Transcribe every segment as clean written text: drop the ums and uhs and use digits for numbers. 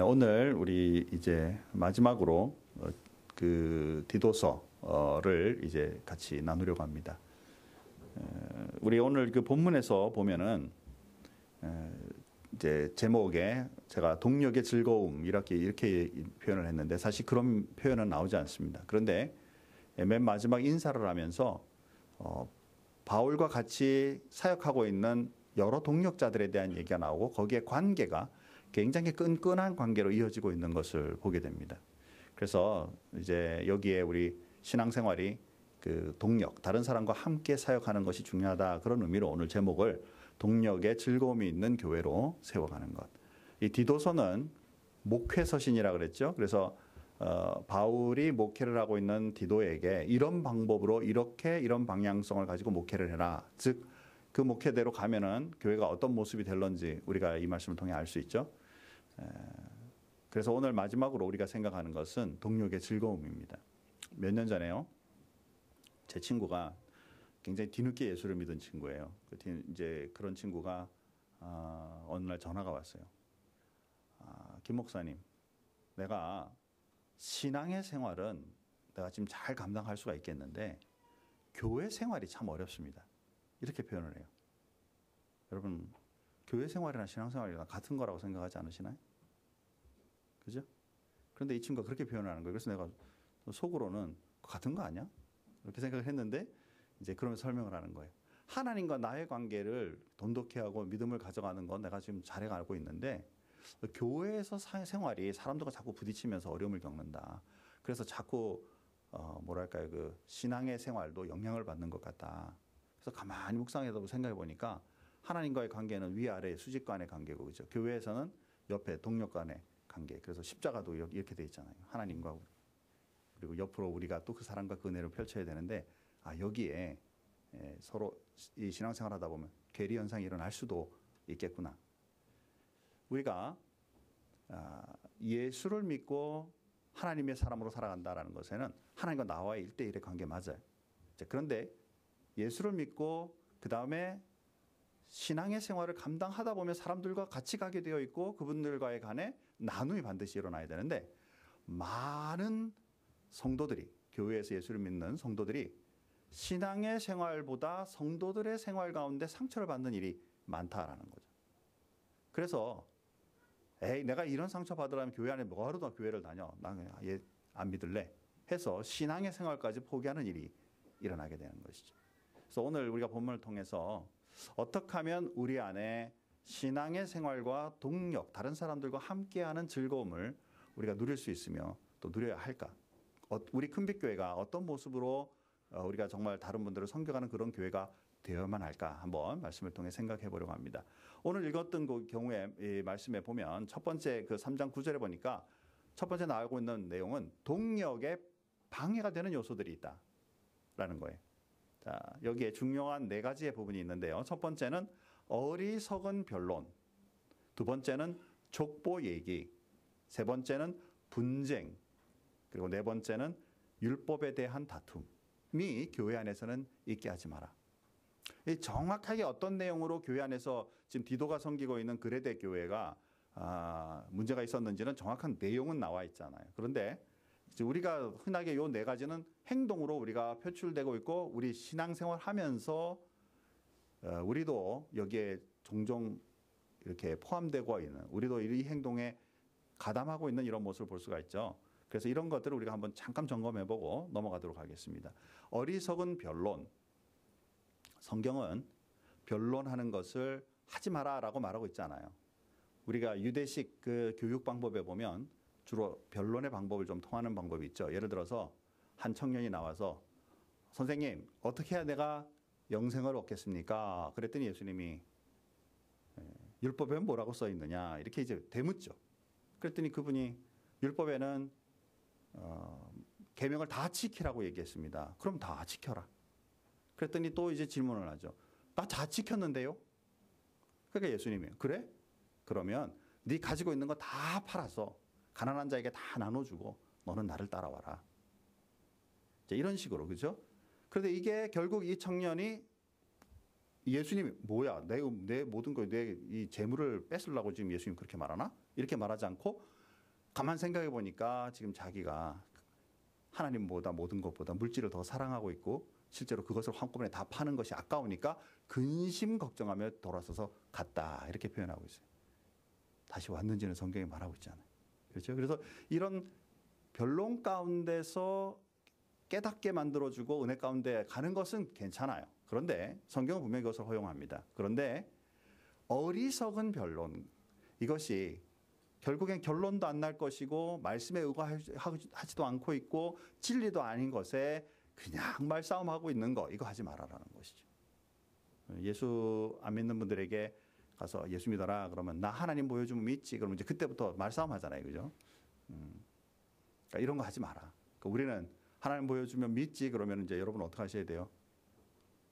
오늘 우리 이제 마지막으로 그 디도서를 이제 같이 나누려고 합니다. 우리 오늘 그 본문에서 보면은 이제 제목에 제가 동력의 즐거움 이렇게 표현을 했는데 사실 그런 표현은 나오지 않습니다. 그런데 맨 마지막 인사를 하면서 바울과 같이 사역하고 있는 여러 동력자들에 대한 얘기가 나오고 거기에 관계가 굉장히 끈끈한 관계로 이어지고 있는 것을 보게 됩니다. 그래서 이제 여기에 우리 신앙생활이 그 동력, 다른 사람과 함께 사역하는 것이 중요하다. 그런 의미로 오늘 제목을 동력의 즐거움이 있는 교회로 세워가는 것. 이 디도서는 목회서신이라 그랬죠. 그래서 바울이 목회를 하고 있는 디도에게 이런 방법으로 이런 방향성을 가지고 목회를 해라. 즉, 그 목회대로 가면은 교회가 어떤 모습이 될런지 우리가 이 말씀을 통해 알 수 있죠. 그래서 오늘 마지막으로 우리가 생각하는 것은 동력의 즐거움입니다. 몇 년 전에요. 제 친구가 굉장히 뒤늦게 예수를 믿은 친구예요. 이제 그런 친구가 어느 날 전화가 왔어요. 김 목사님, 내가 신앙의 생활은 내가 지금 잘 감당할 수가 있겠는데 교회 생활이 참 어렵습니다. 이렇게 표현을 해요. 여러분, 교회 생활이나 신앙 생활이나 같은 거라고 생각하지 않으시나요? 그죠? 그런데 이 친구가 그렇게 표현하는 거예요. 그래서 내가 속으로는 같은 거 아니야? 이렇게 생각을 했는데 이제 그러면서 설명을 하는 거예요. 하나님과 나의 관계를 돈독히 하고 믿음을 가져가는 건 내가 지금 잘 알고 있는데 교회에서 생활이 사람들과 자꾸 부딪히면서 어려움을 겪는다. 그래서 자꾸 뭐랄까요, 그 신앙의 생활도 영향을 받는 것 같다. 그래서 가만히 묵상해서 생각해 보니까 하나님과의 관계는 위아래 수직 간의 관계고, 그죠? 교회에서는 옆에 동력 간의 관계. 그래서 십자가도 이렇게 돼 있잖아요. 하나님과 그리고 옆으로 우리가 또 그 사랑과 그 은혜를 펼쳐야 되는데 여기에 서로 이 신앙생활 하다 보면 괴리 현상이 일어날 수도 있겠구나. 우리가 예수를 믿고 하나님의 사람으로 살아간다라는 것에는 하나님과 나와의 1대1의 관계 맞아요. 그런데 예수를 믿고 그 다음에 신앙의 생활을 감당하다 보면 사람들과 같이 가게 되어 있고 그분들과의 간에 나눔이 반드시 일어나야 되는데 많은 성도들이, 교회에서 예수를 믿는 성도들이 신앙의 생활보다 성도들의 생활 가운데 상처를 받는 일이 많다라는 거죠. 그래서 내가 이런 상처 받으려면 교회 안에 뭐하러 더 교회를 다녀? 나 얘 안 믿을래 해서 신앙의 생활까지 포기하는 일이 일어나게 되는 것이죠. 그래서 오늘 우리가 본문을 통해서 어떻게 하면 우리 안에 신앙의 생활과 동력, 다른 사람들과 함께하는 즐거움을 우리가 누릴 수 있으며 또 누려야 할까? 우리 큰빛교회가 어떤 모습으로 우리가 정말 다른 분들을 섬겨가는 그런 교회가 되어야만 할까? 한번 말씀을 통해 생각해 보려고 합니다. 오늘 읽었던 그 경우에 이 말씀에 보면 첫 번째 그 3장 9절에 보니까 첫 번째 나오고 있는 내용은 동력에 방해가 되는 요소들이 있다라는 거예요. 자, 여기에 중요한 4가지의 부분이 있는데요. 첫 번째는 어리석은 변론, 두 번째는 족보 얘기, 세 번째는 분쟁, 그리고 네 번째는 율법에 대한 다툼이 교회 안에서는 있게 하지 마라. 정확하게 어떤 내용으로 교회 안에서 지금 디도가 섬기고 있는 그레데 교회가 문제가 있었는지는 정확한 내용은 나와 있잖아요. 그런데 우리가 흔하게 이 4가지는 행동으로 우리가 표출되고 있고 우리 신앙생활 하면서 우리도 여기에 종종 이렇게 포함되고 있는, 우리도 이 행동에 가담하고 있는 이런 모습을 볼 수가 있죠. 그래서 이런 것들을 우리가 한번 잠깐 점검해보고 넘어가도록 하겠습니다. 어리석은 변론. 성경은 변론하는 것을 하지 마라라고 말하고 있잖아요. 우리가 유대식 그 교육 방법에 보면 주로 변론의 방법을 좀 통하는 방법이 있죠. 예를 들어서 한 청년이 나와서 선생님, 어떻게 해야 내가 영생을 얻겠습니까? 그랬더니 예수님이 율법에 뭐라고 써 있느냐 이렇게 이제 되묻죠. 그랬더니 그분이 율법에는 계명을 다 지키라고 얘기했습니다. 그럼 다 지켜라. 그랬더니 또 이제 질문을 하죠. 나 다 지켰는데요? 그러니까 예수님이 그래? 그러면 네 가지고 있는 거 다 팔아서 가난한 자에게 다 나눠주고 너는 나를 따라와라. 이런 식으로, 그죠? 그런데 이게 결국 이 청년이 예수님이 뭐야? 내 모든 거, 내 이 재물을 뺏으려고 지금 예수님 그렇게 말하나? 이렇게 말하지 않고 가만 생각해 보니까 지금 자기가 하나님보다 모든 것보다 물질을 더 사랑하고 있고 실제로 그것을 한꺼번에 다 파는 것이 아까우니까 근심 걱정하며 돌아서서 갔다 이렇게 표현하고 있어요. 다시 왔는지는 성경에 말하고 있잖아요. 그렇죠? 그래서 이런 변론 가운데서 깨닫게 만들어주고 은혜 가운데 가는 것은 괜찮아요. 그런데 성경은 분명히 그것을 허용합니다. 그런데 어리석은 변론, 이것이 결국엔 결론도 안 날 것이고 말씀에 의거하지도 않고 있고 진리도 아닌 것에 그냥 말싸움하고 있는 거, 이거 하지 말아라는 것이죠. 예수 안 믿는 분들에게 가서 예수 믿어라 그러면 나 하나님 보여주면 믿지, 그러면 이제 그때부터 말싸움 하잖아요. 그죠? 그러니까 이런 거 하지 마라. 그러니까 우리는 하나님 보여주면 믿지 그러면 이제 여러분 어떻게 하셔야 돼요?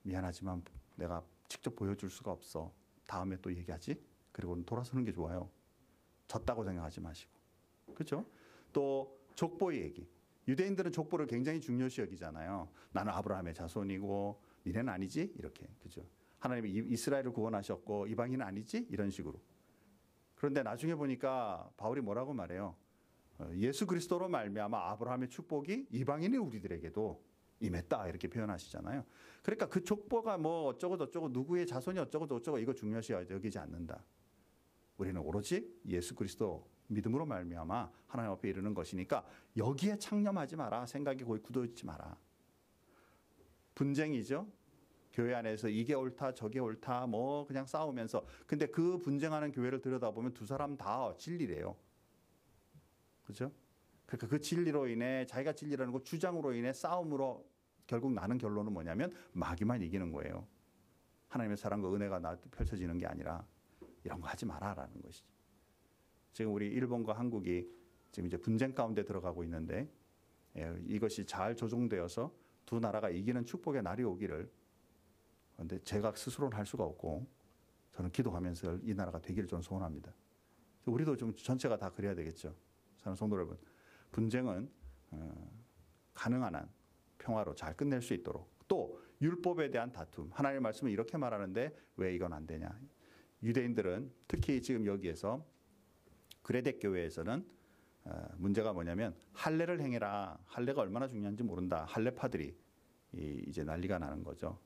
미안하지만 내가 직접 보여줄 수가 없어. 다음에 또 얘기하지? 그리고 돌아서는 게 좋아요. 졌다고 생각하지 마시고. 그렇죠? 또 족보의 얘기. 유대인들은 족보를 굉장히 중요시 여기잖아요. 나는 아브라함의 자손이고 니네는 아니지? 이렇게. 그죠? 하나님이 이스라엘을 구원하셨고 이방인은 아니지? 이런 식으로. 그런데 나중에 보니까 바울이 뭐라고 말해요? 예수 그리스도로 말미암아 아브라함의 축복이 이방인의 우리들에게도 임했다 이렇게 표현하시잖아요. 그러니까 그 족보가 뭐 어쩌고 저쩌고 누구의 자손이 어쩌고 저쩌고 이거 중요시 여기지 않는다. 우리는 오로지 예수 그리스도 믿음으로 말미암아 하나님 앞에 이르는 것이니까 여기에 창념하지 마라. 생각이 거의 굳어있지 마라. 분쟁이죠. 교회 안에서 이게 옳다 저게 옳다 뭐 그냥 싸우면서, 근데 그 분쟁하는 교회를 들여다보면 두 사람 다 진리래요. 그렇죠? 그러니까 그 진리로 인해 자기가 진리라는 거 주장으로 인해 싸움으로 결국 나는 결론은 뭐냐면 마귀만 이기는 거예요. 하나님의 사랑과 은혜가 펼쳐지는 게 아니라 이런 거 하지 마라라는 것이지. 지금 우리 일본과 한국이 지금 이제 분쟁 가운데 들어가고 있는데 이것이 잘 조정되어서 두 나라가 이기는 축복의 날이 오기를, 그런데 제가 스스로는 할 수가 없고 저는 기도하면서 이 나라가 되기를 저는 소원합니다. 우리도 좀 전체가 다 그래야 되겠죠. 사랑하는 성도 여러분, 분쟁은 가능한 한 평화로 잘 끝낼 수 있도록, 또 율법에 대한 다툼, 하나님의 말씀은 이렇게 말하는데 왜 이건 안 되냐. 유대인들은 특히 지금 여기에서 그레데 교회에서는 문제가 뭐냐면 할례를 행해라. 할례가 얼마나 중요한지 모른다. 할례파들이 이제 난리가 나는 거죠.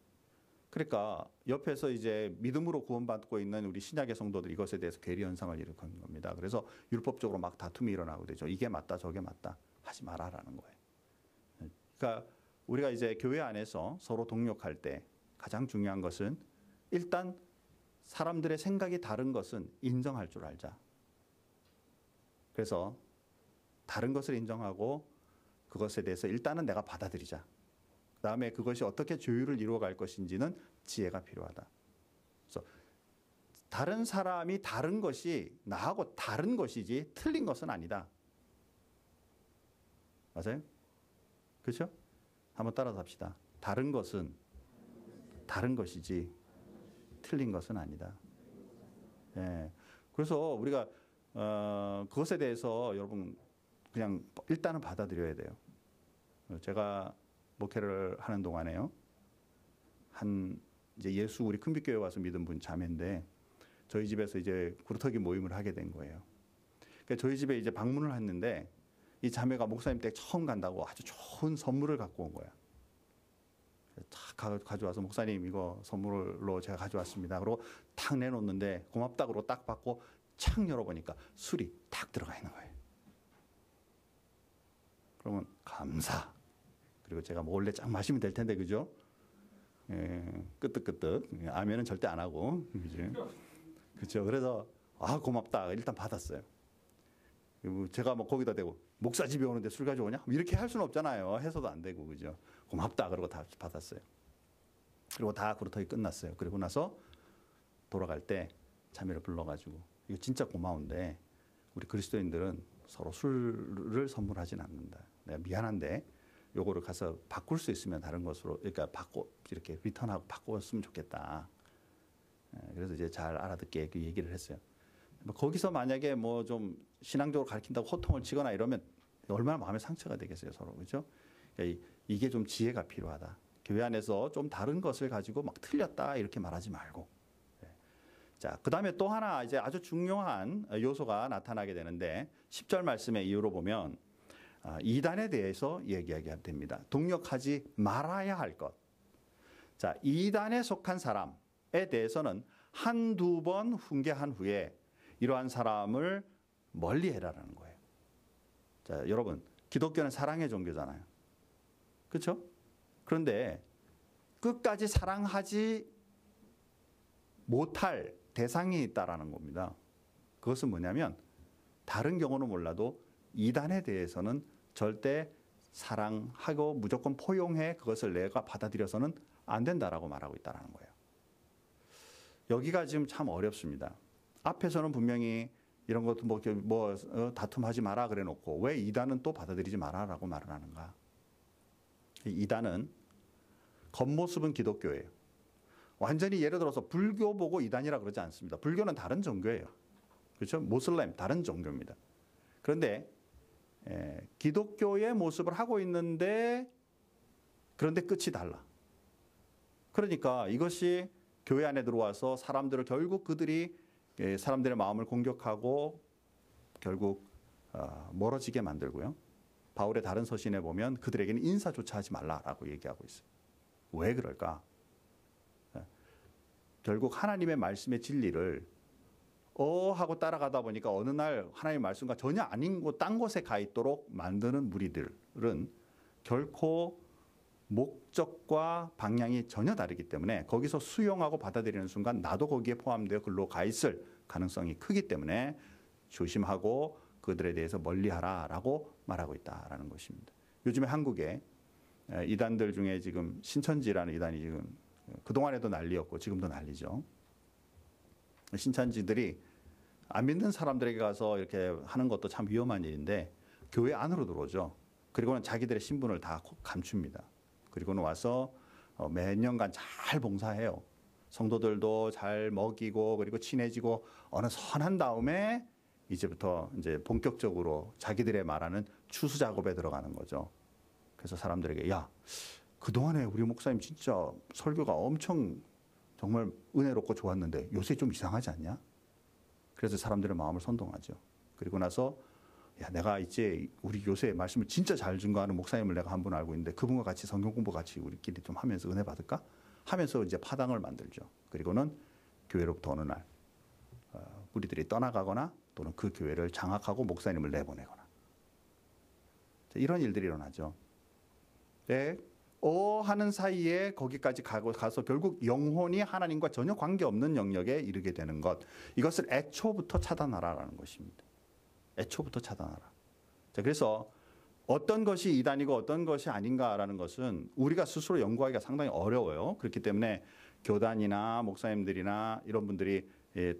그러니까 옆에서 이제 믿음으로 구원받고 있는 우리 신약의 성도들 이것에 대해서 괴리 현상을 일으키는 겁니다. 그래서 율법적으로 막 다툼이 일어나고 되죠. 이게 맞다 저게 맞다 하지 마라라는 거예요. 그러니까 우리가 이제 교회 안에서 서로 동력할 때 가장 중요한 것은 일단 사람들의 생각이 다른 것은 인정할 줄 알자. 그래서 다른 것을 인정하고 그것에 대해서 일단은 내가 받아들이자. 그다음에 그것이 어떻게 조율을 이루어갈 것인지는 지혜가 필요하다. 그래서 다른 사람이 다른 것이 나하고 다른 것이지 틀린 것은 아니다. 맞아요? 그렇죠? 한번 따라서 합시다. 다른 것은 다른 것이지 틀린 것은 아니다. 예. 그래서 우리가 그것에 대해서 여러분 그냥 일단은 받아들여야 돼요. 제가 목회를 하는 동안에요. 이제 예수 우리 큰빛교회 와서 믿은 분 자매인데 저희 집에서 이제 구루터기 모임을 하게 된 거예요. 그러니까 저희 집에 이제 방문을 했는데 이 자매가 목사님 댁 처음 간다고 아주 좋은 선물을 갖고 온 거야. 탁 가져와서 목사님 이거 선물로 제가 가져왔습니다. 그리고 탁 내놓는데 고맙다 그러고 딱 받고 착 열어보니까 술이 딱 들어가 있는 거예요. 그러면 감사. 그리고 제가 몰래 쫙 마시면 될 텐데 그죠? 예, 끄떡끄떡. 아멘은 절대 안 하고 그죠? 그렇죠. 그래서 고맙다 일단 받았어요. 제가 뭐 거기다 대고 목사 집에 오는데 술 가져오냐? 이렇게 할 수는 없잖아요. 해서도 안 되고 그죠? 고맙다 그러고 다 받았어요. 그리고 다 구루터기 끝났어요. 그리고 나서 돌아갈 때 자매를 불러가지고 이거 진짜 고마운데 우리 그리스도인들은 서로 술을 선물하진 않는다. 내가 미안한데 요거를 가서 바꿀 수 있으면 다른 것으로 그러니까 이렇게 리턴하고 바꿨으면 좋겠다. 그래서 이제 잘 알아듣게 그 얘기를 했어요. 거기서 만약에 뭐 좀 신앙적으로 가르친다고 호통을 치거나 이러면 얼마나 마음의 상처가 되겠어요 서로. 그렇죠? 그러니까 이게 좀 지혜가 필요하다. 교회 안에서 좀 다른 것을 가지고 막 틀렸다 이렇게 말하지 말고 자, 그다음에 또 하나 이제 아주 중요한 요소가 나타나게 되는데 10절 말씀의 이유로 보면 이단에 대해서 얘기하게 됩니다. 동력하지 말아야 할 것. 자, 이단에 속한 사람에 대해서는 한두 번 훈계한 후에 이러한 사람을 멀리해라라는 거예요. 자, 여러분, 기독교는 사랑의 종교잖아요. 그렇죠? 그런데 끝까지 사랑하지 못할 대상이 있다라는 겁니다. 그것은 뭐냐면 다른 경우는 몰라도 이단에 대해서는 절대 사랑하고 무조건 포용해 그것을 내가 받아들여서는 안 된다라고 말하고 있다는 거예요. 여기가 지금 참 어렵습니다. 앞에서는 분명히 이런 것도 다툼하지 마라 그래 놓고 왜 이단은 또 받아들이지 마라라고 말을 하는가? 이단은 겉모습은 기독교예요. 완전히 예를 들어서 불교 보고 이단이라 그러지 않습니다. 불교는 다른 종교예요. 그렇죠? 모슬렘 다른 종교입니다. 그런데 기독교의 모습을 하고 있는데 그런데 끝이 달라. 그러니까 이것이 교회 안에 들어와서 사람들을 결국 그들이 사람들의 마음을 공격하고 결국 멀어지게 만들고요. 바울의 다른 서신에 보면 그들에게는 인사조차 하지 말라라고 얘기하고 있어요. 왜 그럴까? 결국 하나님의 말씀의 진리를 하고 따라가다 보니까 어느 날 하나님의 말씀과 전혀 아닌 곳, 딴 곳에 가 있도록 만드는 무리들은 결코 목적과 방향이 전혀 다르기 때문에 거기서 수용하고 받아들이는 순간 나도 거기에 포함되어 글로 가 있을 가능성이 크기 때문에 조심하고 그들에 대해서 멀리하라라고 말하고 있다라는 것입니다. 요즘에 한국에 이단들 중에 지금 신천지라는 이단이 지금 그동안에도 난리였고 지금도 난리죠. 신천지들이 안 믿는 사람들에게 가서 이렇게 하는 것도 참 위험한 일인데 교회 안으로 들어오죠. 그리고는 자기들의 신분을 다 감춥니다. 그리고는 와서 몇 년간 잘 봉사해요. 성도들도 잘 먹이고 그리고 친해지고 어느 선한 다음에 이제부터 이제 본격적으로 자기들의 말하는 추수 작업에 들어가는 거죠. 그래서 사람들에게 야, 그동안에 우리 목사님 진짜 설교가 엄청 정말 은혜롭고 좋았는데 요새 좀 이상하지 않냐? 그래서 사람들의 마음을 선동하죠. 그리고 나서 야, 내가 이제 우리 요새 말씀을 진짜 잘 증거하는 목사님을 내가 한 분 알고 있는데 그분과 같이 성경 공부 같이 우리끼리 좀 하면서 은혜 받을까? 하면서 이제 파당을 만들죠. 그리고는 교회로부터 어느 날 무리들이 떠나가거나 또는 그 교회를 장악하고 목사님을 내보내거나 이런 일들이 일어나죠. 네. 하는 사이에 거기까지 가서 결국 영혼이 하나님과 전혀 관계없는 영역에 이르게 되는 것. 이것을 애초부터 차단하라라는 것입니다. 애초부터 차단하라. 자, 그래서 어떤 것이 이단이고 어떤 것이 아닌가라는 것은 우리가 스스로 연구하기가 상당히 어려워요. 그렇기 때문에 교단이나 목사님들이나 이런 분들이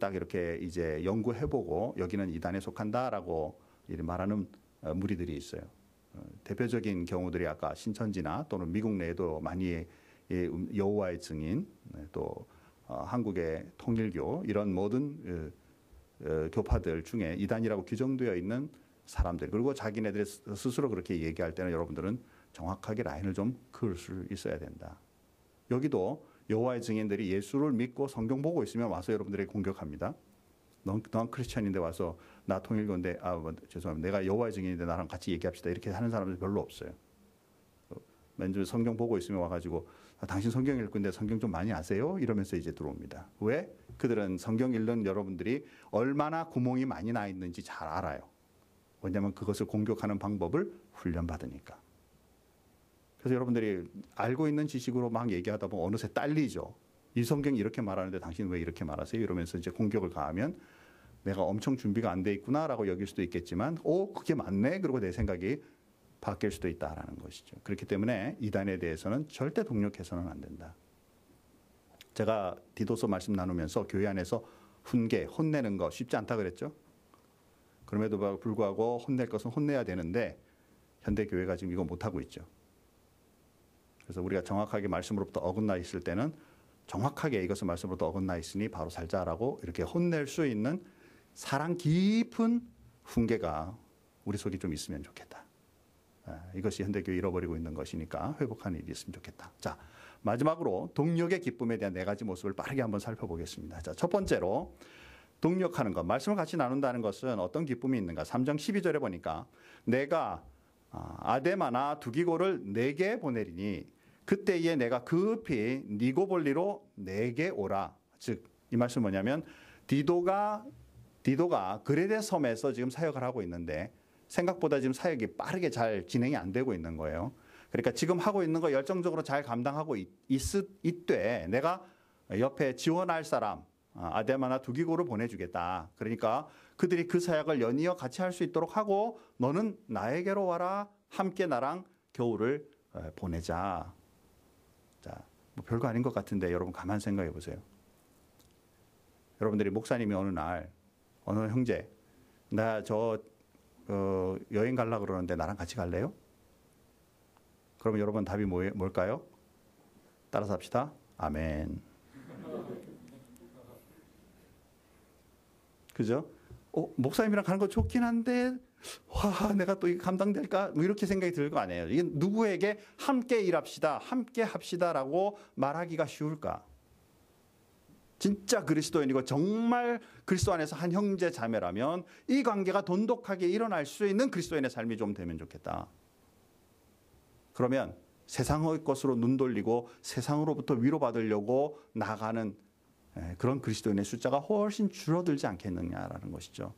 딱 이렇게 이제 연구해보고 여기는 이단에 속한다라고 말하는 무리들이 있어요. 대표적인 경우들이 아까 신천지나 또는 미국 내에도 많이 여호와의 증인 또 한국의 통일교 이런 모든 교파들 중에 이단이라고 규정되어 있는 사람들 그리고 자기네들 스스로 그렇게 얘기할 때는 여러분들은 정확하게 라인을 좀 그을 수 있어야 된다. 여기도 여호와의 증인들이 예수를 믿고 성경 보고 있으면 와서 여러분들에게 공격합니다. 넌 크리스천인데 와서 나 통일교인데 죄송합니다. 내가 여호와의 증인인데 나랑 같이 얘기합시다. 이렇게 하는 사람들 별로 없어요. 맨 처음에 성경 보고 있으면 와가지고 당신 성경 읽고 있는데 성경 좀 많이 아세요? 이러면서 이제 들어옵니다. 왜? 그들은 성경 읽는 여러분들이 얼마나 구멍이 많이 나 있는지 잘 알아요. 왜냐하면 그것을 공격하는 방법을 훈련받으니까. 그래서 여러분들이 알고 있는 지식으로 막 얘기하다 보면 어느새 딸리죠. 이 성경이 이렇게 말하는데 당신 왜 이렇게 말하세요? 이러면서 이제 공격을 가하면 내가 엄청 준비가 안 돼 있구나라고 여길 수도 있겠지만 그게 맞네? 그리고 내 생각이 바뀔 수도 있다라는 것이죠. 그렇기 때문에 이단에 대해서는 절대 동력해서는 안 된다. 제가 디도서 말씀 나누면서 교회 안에서 훈계, 혼내는 거 쉽지 않다 그랬죠. 그럼에도 불구하고 혼낼 것은 혼내야 되는데 현대 교회가 지금 이거 못하고 있죠. 그래서 우리가 정확하게 말씀으로부터 어긋나 있을 때는 정확하게 이것을 말씀으로부터 어긋나 있으니 바로 살자라고 이렇게 혼낼 수 있는 사랑 깊은 훈계가 우리 속에 좀 있으면 좋겠다. 이것이 현대교회 잃어버리고 있는 것이니까 회복하는 일이 있으면 좋겠다. 자, 마지막으로 동력의 기쁨에 대한 네 가지 모습을 빠르게 한번 살펴보겠습니다. 자, 첫 번째로 동력하는 것. 말씀을 같이 나눈다는 것은 어떤 기쁨이 있는가? 3장 12절에 보니까 내가 아데마나 두기고를 내게 보내리니 그때에 내가 급히 니고볼리로 내게 오라. 즉 이 말씀 뭐냐면 디도가 그레데 섬에서 지금 사역을 하고 있는데 생각보다 지금 사역이 빠르게 잘 진행이 안 되고 있는 거예요. 그러니까 지금 하고 있는 거 열정적으로 잘 감당하고 있되 내가 옆에 지원할 사람 아데마나 두기고를 보내주겠다. 그러니까 그들이 그 사역을 연이어 같이 할 수 있도록 하고 너는 나에게로 와라. 함께 나랑 겨울을 보내자. 자, 뭐 별거 아닌 것 같은데 여러분 가만 생각해 보세요. 여러분들이 목사님이 어느 형제 나 저 여행 가려고 그러는데 나랑 같이 갈래요? 그러면 여러분 답이 뭘까요? 따라서 합시다. 아멘. 그죠? 목사님이랑 가는 거 좋긴 한데 와 내가 또 이게 감당될까? 뭐 이렇게 생각이 들 거 아니에요. 이게 누구에게 함께 일합시다, 함께 합시다라고 말하기가 쉬울까? 진짜 그리스도인이고 정말 그리스도 안에서 한 형제 자매라면 이 관계가 돈독하게 일어날 수 있는 그리스도인의 삶이 좀 되면 좋겠다. 그러면 세상의 것으로 눈 돌리고 세상으로부터 위로받으려고 나가는 그런 그리스도인의 숫자가 훨씬 줄어들지 않겠느냐라는 것이죠.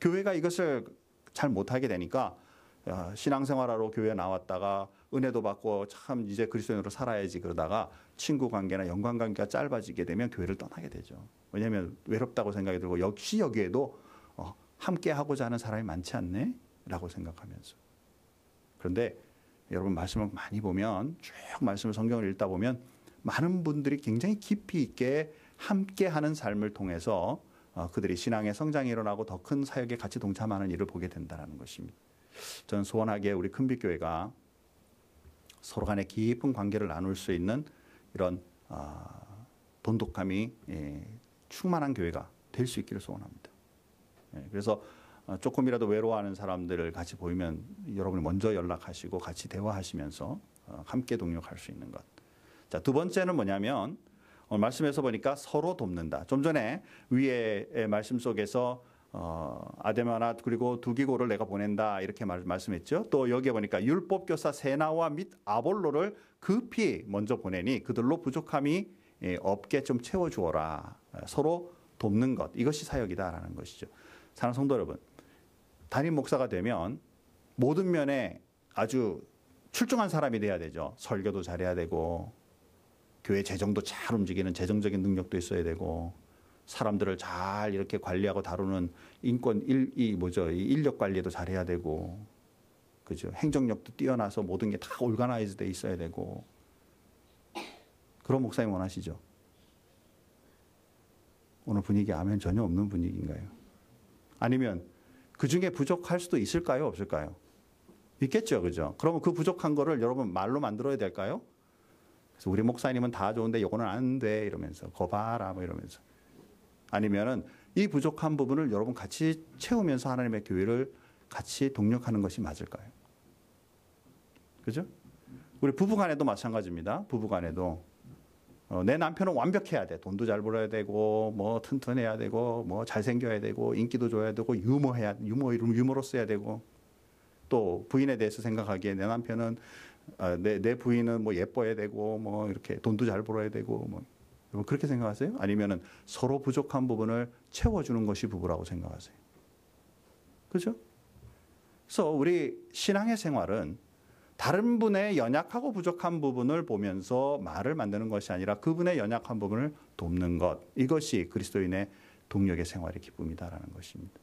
교회가 이것을 잘 못하게 되니까 신앙생활하러 교회 나왔다가 은혜도 받고 참 이제 그리스도인으로 살아야지 그러다가 친구 관계나 연관 관계가 짧아지게 되면 교회를 떠나게 되죠. 왜냐하면 외롭다고 생각이 들고 역시 여기에도 함께 하고자 하는 사람이 많지 않네? 라고 생각하면서. 그런데 여러분 말씀을 많이 보면 쭉 말씀을 성경을 읽다 보면 많은 분들이 굉장히 깊이 있게 함께하는 삶을 통해서 그들이 신앙의 성장이 일어나고 더 큰 사역에 같이 동참하는 일을 보게 된다는 것입니다. 저는 소원하게 우리 큰빛교회가 서로 간의 깊은 관계를 나눌 수 있는 이런 돈독함이 충만한 교회가 될 수 있기를 소원합니다. 그래서 조금이라도 외로워하는 사람들을 같이 보이면 여러분이 먼저 연락하시고 같이 대화하시면서 함께 동력할 수 있는 것. 자, 두 번째는 뭐냐면 오늘 말씀에서 보니까 서로 돕는다. 좀 전에 위의 말씀 속에서 아데마나 그리고 두기고를 내가 보낸다 이렇게 말씀했죠. 또 여기에 보니까 율법교사 세나와 및 아볼로를 급히 먼저 보내니 그들로 부족함이 없게 좀 채워주어라. 서로 돕는 것 이것이 사역이다라는 것이죠. 사랑하는 성도 여러분, 담임 목사가 되면 모든 면에 아주 출중한 사람이 돼야 되죠. 설교도 잘해야 되고 교회 재정도 잘 움직이는 재정적인 능력도 있어야 되고 사람들을 잘 이렇게 관리하고 다루는 이 인력 관리도 잘해야 되고 그죠? 행정력도 뛰어나서 모든 게 다 올가나이즈 돼 있어야 되고 그런 목사님 원하시죠? 오늘 분위기 아멘 전혀 없는 분위기인가요? 아니면 그 중에 부족할 수도 있을까요? 없을까요? 있겠죠, 그죠? 그러면 그 부족한 거를 여러분 말로 만들어야 될까요? 그래서 우리 목사님은 다 좋은데 요거는 안 돼 이러면서 거 봐라 뭐 이러면서 아니면은 이 부족한 부분을 여러분 같이 채우면서 하나님의 교회를 같이 동력하는 것이 맞을까요? 그죠? 우리 부부간에도 마찬가지입니다. 부부간에도 내 남편은 완벽해야 돼. 돈도 잘 벌어야 되고 뭐 튼튼해야 되고 뭐 잘생겨야 되고 인기도 줘야 되고 유머러스 해야 되고 또 부인에 대해서 생각하기에 내 남편은 내 부인은 뭐 예뻐야 되고 뭐 이렇게 돈도 잘 벌어야 되고 뭐 그렇게 생각하세요? 아니면은 서로 부족한 부분을 채워주는 것이 부부라고 생각하세요? 그죠? 그래서 우리 신앙의 생활은 다른 분의 연약하고 부족한 부분을 보면서 말을 만드는 것이 아니라 그분의 연약한 부분을 돕는 것. 이것이 그리스도인의 동력의 생활의 기쁨이다라는 것입니다.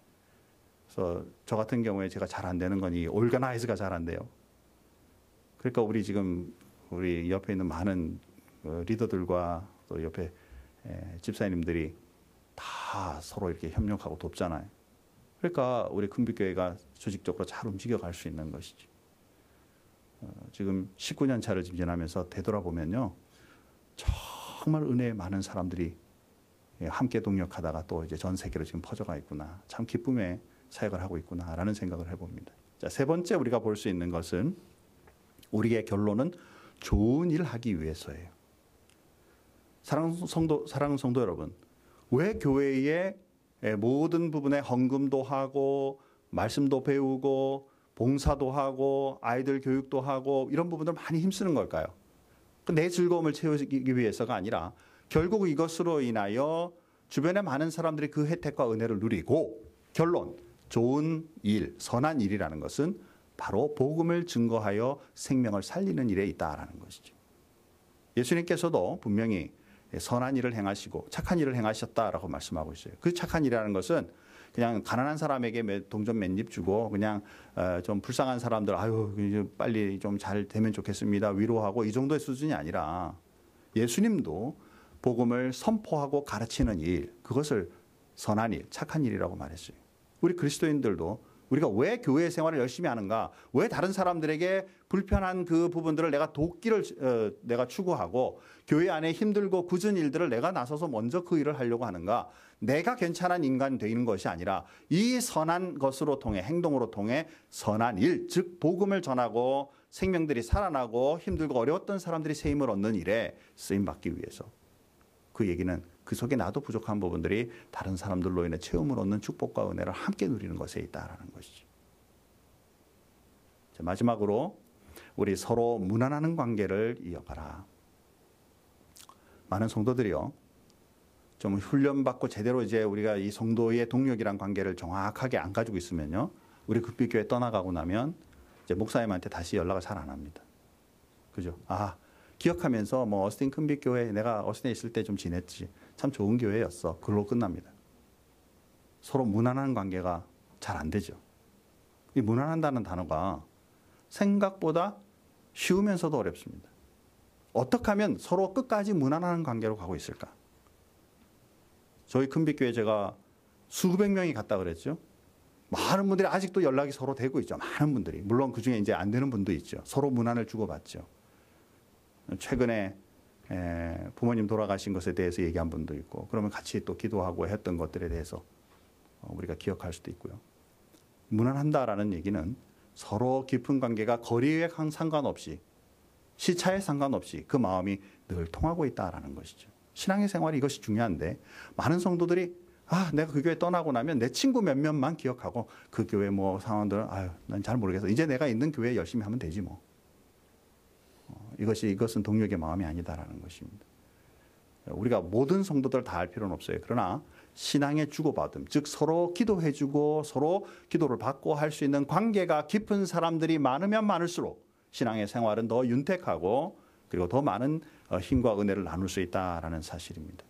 그래서 저 같은 경우에 제가 잘 안 되는 건 이 올가나이즈가 잘 안 돼요. 그러니까 우리 옆에 있는 많은 리더들과 또 옆에 집사님들이 다 서로 이렇게 협력하고 돕잖아요. 그러니까 우리 큰빛교회가 조직적으로 잘 움직여갈 수 있는 것이죠. 지금 19년 차를 지나면서 되돌아보면요. 정말 은혜 많은 사람들이 함께 동력하다가 또 이제 전 세계로 지금 퍼져가 있구나. 참 기쁨의 사역을 하고 있구나라는 생각을 해봅니다. 자, 세 번째 우리가 볼 수 있는 것은 우리의 결론은 좋은 일 하기 위해서예요. 사랑하는 성도 여러분, 왜 교회의 모든 부분에 헌금도 하고 말씀도 배우고 봉사도 하고 아이들 교육도 하고 이런 부분들 많이 힘쓰는 걸까요? 내 즐거움을 채우기 위해서가 아니라 결국 이것으로 인하여 주변의 많은 사람들이 그 혜택과 은혜를 누리고, 결론, 좋은 일, 선한 일이라는 것은 바로 복음을 증거하여 생명을 살리는 일에 있다라는 것이죠. 예수님께서도 분명히 선한 일을 행하시고 착한 일을 행하셨다라고 말씀하고 있어요. 그 착한 일이라는 것은 그냥 가난한 사람에게 동전 몇 입 주고 그냥 좀 불쌍한 사람들 아유 빨리 좀 잘 되면 좋겠습니다 위로하고 이 정도의 수준이 아니라, 예수님도 복음을 선포하고 가르치는 일, 그것을 선한 일, 착한 일이라고 말했어요. 우리 그리스도인들도 우리가 왜 교회 생활을 열심히 하는가, 왜 다른 사람들에게 불편한 그 부분들을 내가 돕기를 내가 추구하고 교회 안에 힘들고 굳은 일들을 내가 나서서 먼저 그 일을 하려고 하는가, 내가 괜찮은 인간 되는 것이 아니라 이 선한 것으로 통해, 행동으로 통해 선한 일, 즉 복음을 전하고 생명들이 살아나고 힘들고 어려웠던 사람들이 새 힘을 얻는 일에 쓰임받기 위해서. 그 얘기는 그 속에 나도 부족한 부분들이 다른 사람들로 인해 체험을 얻는 축복과 은혜를 함께 누리는 것에 있다라는 것이죠. 마지막으로 우리 서로 무난하는 관계를 이어가라. 많은 성도들이요, 좀 훈련받고 제대로 이제 우리가 이 성도의 동력이란 관계를 정확하게 안 가지고 있으면요, 우리 급비교회 떠나가고 나면 이제 목사님한테 다시 연락을 잘 안 합니다. 그죠? 기억하면서 뭐 어스틴 큰빛교회 내가 어스틴에 있을 때 좀 지냈지. 참 좋은 교회였어. 그걸로 끝납니다. 서로 무난한 관계가 잘 안 되죠. 이 무난한다는 단어가 생각보다 쉬우면서도 어렵습니다. 어떻게 하면 서로 끝까지 무난한 관계로 가고 있을까? 저희 큰빛교회 제가 수백 명이 갔다 그랬죠. 많은 분들이 아직도 연락이 서로 되고 있죠. 많은 분들이. 물론 그중에 이제 안 되는 분도 있죠. 서로 무난을 주고받죠. 최근에 부모님 돌아가신 것에 대해서 얘기한 분도 있고, 그러면 같이 또 기도하고 했던 것들에 대해서 우리가 기억할 수도 있고요. 무난한다라는 얘기는 서로 깊은 관계가 거리에 상관없이, 시차에 상관없이 그 마음이 늘 통하고 있다라는 것이죠. 신앙의 생활이 이것이 중요한데, 많은 성도들이 내가 그 교회 떠나고 나면 내 친구 몇몇만 기억하고 그 교회 뭐 상황들은 난 잘 모르겠어. 이제 내가 있는 교회에 열심히 하면 되지 뭐. 이것은 동력의 마음이 아니다라는 것입니다. 우리가 모든 성도들 다 알 필요는 없어요. 그러나 신앙의 주고받음, 즉 서로 기도해주고 서로 기도를 받고 할 수 있는 관계가 깊은 사람들이 많으면 많을수록 신앙의 생활은 더 윤택하고 그리고 더 많은 힘과 은혜를 나눌 수 있다라는 사실입니다.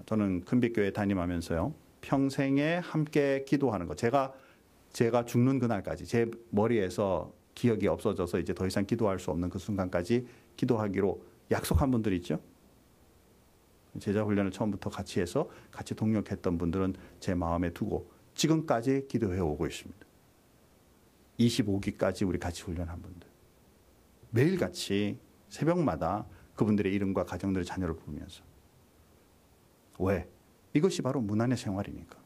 저는 큰빛교회 담임하면서요, 평생에 함께 기도하는 것, 제가 죽는 그날까지 제 머리에서 기억이 없어져서 이제 더 이상 기도할 수 없는 그 순간까지 기도하기로 약속한 분들이 있죠. 제자 훈련을 처음부터 같이 해서 같이 동력했던 분들은 제 마음에 두고 지금까지 기도해 오고 있습니다. 25기까지 우리 같이 훈련한 분들. 매일같이 새벽마다 그분들의 이름과 가정들의 자녀를 부르면서. 왜? 이것이 바로 무난의 생활이니까.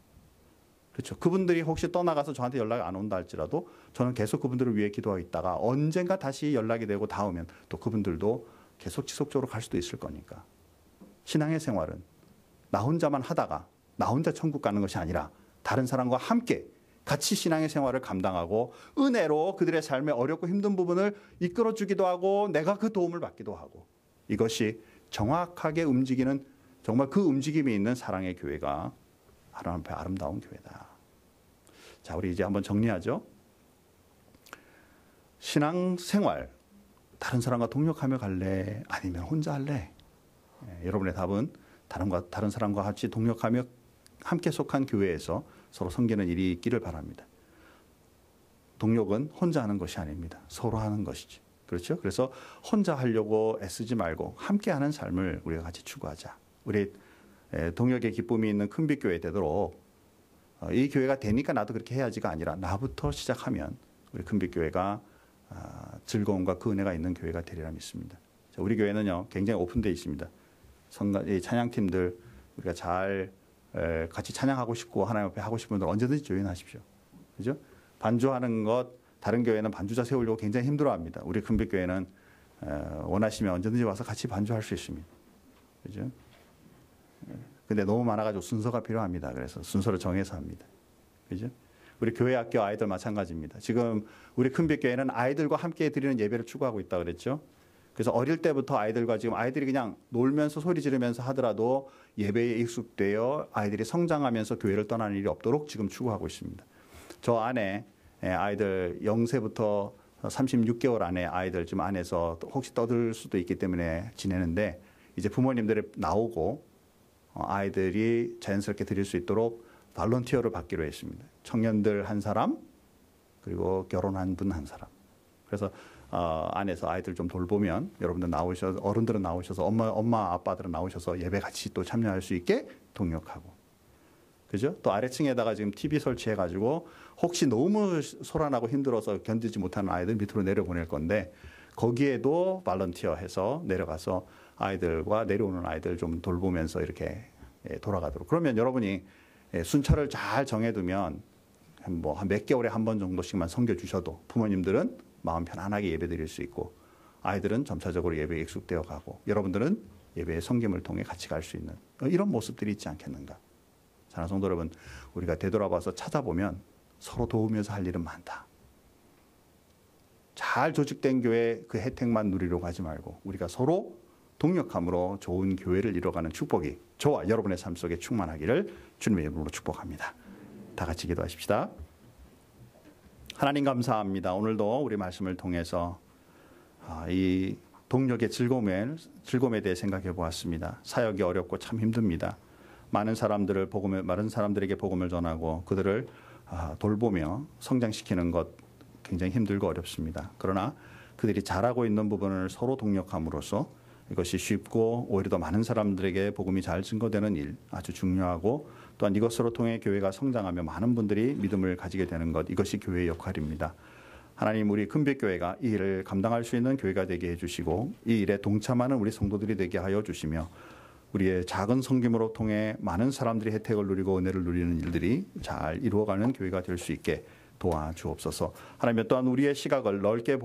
그렇죠. 그분들이 혹시 떠나가서 저한테 연락이 안 온다 할지라도 저는 계속 그분들을 위해 기도하고 있다가 언젠가 다시 연락이 되고 닿으면 또 그분들도 계속 지속적으로 갈 수도 있을 거니까. 신앙의 생활은 나 혼자만 하다가 나 혼자 천국 가는 것이 아니라 다른 사람과 함께 같이 신앙의 생활을 감당하고 은혜로 그들의 삶의 어렵고 힘든 부분을 이끌어주기도 하고 내가 그 도움을 받기도 하고, 이것이 정확하게 움직이는, 정말 그 움직임이 있는 사랑의 교회가 하나님 앞에 아름다운 교회다. 자, 우리 이제 한번 정리하죠. 신앙생활, 다른 사람과 동력하며 갈래? 아니면 혼자 할래? 여러분의 답은 다른 사람과 같이 동력하며 함께 속한 교회에서 서로 섬기는 일이 있기를 바랍니다. 동력은 혼자 하는 것이 아닙니다. 서로 하는 것이지. 그렇죠? 그래서 혼자 하려고 애쓰지 말고 함께 하는 삶을 우리가 같이 추구하자. 우리 동력의 기쁨이 있는 큰빛교회 되도록 이 교회가 되니까 나도 그렇게 해야지가 아니라 나부터 시작하면 우리 큰빛교회가 즐거움과 그 은혜가 있는 교회가 되리라 믿습니다. 자, 우리 교회는요 굉장히 오픈되어 있습니다. 찬양팀들 우리가 잘 같이 찬양하고 싶고 하나님 앞에 하고 싶은 분들 언제든지 조인하십시오. 그죠? 반주하는 것, 다른 교회는 반주자 세우려고 굉장히 힘들어합니다. 우리 큰빛교회는 원하시면 언제든지 와서 같이 반주할 수 있습니다. 그죠? 근데 너무 많아가지고 순서가 필요합니다. 그래서 순서를 정해서 합니다. 그죠? 우리 교회 학교 아이들 마찬가지입니다. 지금 우리 큰빛교회는 아이들과 함께 드리는 예배를 추구하고 있다 그랬죠. 그래서 어릴 때부터 아이들과 지금 아이들이 그냥 놀면서 소리 지르면서 하더라도 예배에 익숙되어 아이들이 성장하면서 교회를 떠나는 일이 없도록 지금 추구하고 있습니다. 저 안에 아이들 0세부터 36개월 안에 아이들 지금 안에서 혹시 떠들 수도 있기 때문에 지내는데 이제 부모님들이 나오고 아이들이 자연스럽게 드릴 수 있도록 발런티어를 받기로 했습니다. 청년들 한 사람 그리고 결혼한 분 한 사람. 그래서 안에서 아이들 좀 돌보면 여러분들 나오셔서 어른들은 나오셔서 엄마 아빠들은 나오셔서 예배 같이 또 참여할 수 있게 동력하고. 그죠? 또 아래층에다가 지금 TV 설치해 가지고 혹시 너무 소란하고 힘들어서 견디지 못하는 아이들 밑으로 내려보낼 건데 거기에도 발런티어 해서 내려가서 아이들과 내려오는 아이들 좀 돌보면서 이렇게 돌아가도록. 그러면 여러분이 순찰을 잘 정해두면 한 몇 개월에 한 번 정도씩만 섬겨 주셔도 부모님들은 마음 편안하게 예배 드릴 수 있고 아이들은 점차적으로 예배에 익숙되어 가고 여러분들은 예배의 섬김을 통해 같이 갈 수 있는 이런 모습들이 있지 않겠는가. 사랑하는 성도 여러분, 우리가 되돌아봐서 찾아보면 서로 도우면서 할 일은 많다. 잘 조직된 교회 그 혜택만 누리려고 하지 말고 우리가 서로 동력함으로 좋은 교회를 이뤄가는 축복이 저와 여러분의 삶 속에 충만하기를 주님의 이름으로 축복합니다. 다 같이 기도하십시다. 하나님 감사합니다. 오늘도 우리 말씀을 통해서 이 동력의 즐거움에 대해 생각해 보았습니다. 사역이 어렵고 참 힘듭니다. 많은 사람들에게 복음을 전하고 그들을 돌보며 성장시키는 것 굉장히 힘들고 어렵습니다. 그러나 그들이 잘하고 있는 부분을 서로 동력함으로써 이것이 쉽고 오히려 더 많은 사람들에게 복음이 잘 증거되는 일 아주 중요하고 또한 이것으로 통해 교회가 성장하며 많은 분들이 믿음을 가지게 되는 것 이것이 교회의 역할입니다. 하나님 우리 큰빛교회가 이 일을 감당할 수 있는 교회가 되게 해주시고 이 일에 동참하는 우리 성도들이 되게 하여 주시며 우리의 작은 섬김으로 통해 많은 사람들이 혜택을 누리고 은혜를 누리는 일들이 잘 이루어가는 교회가 될 수 있게 도와주옵소서. 하나님 또한 우리의 시각을 넓게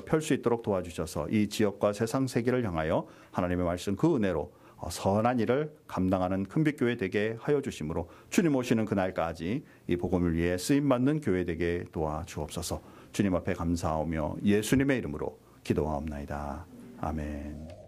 펼 수 있도록 도와주셔서 이 지역과 세상 세계를 향하여 하나님의 말씀 그 은혜로 선한 일을 감당하는 큰빛교회 되게 하여 주심으로 주님 오시는 그날까지 이 복음을 위해 쓰임받는 교회 되게 도와주옵소서. 주님 앞에 감사하며 예수님의 이름으로 기도하옵나이다. 아멘.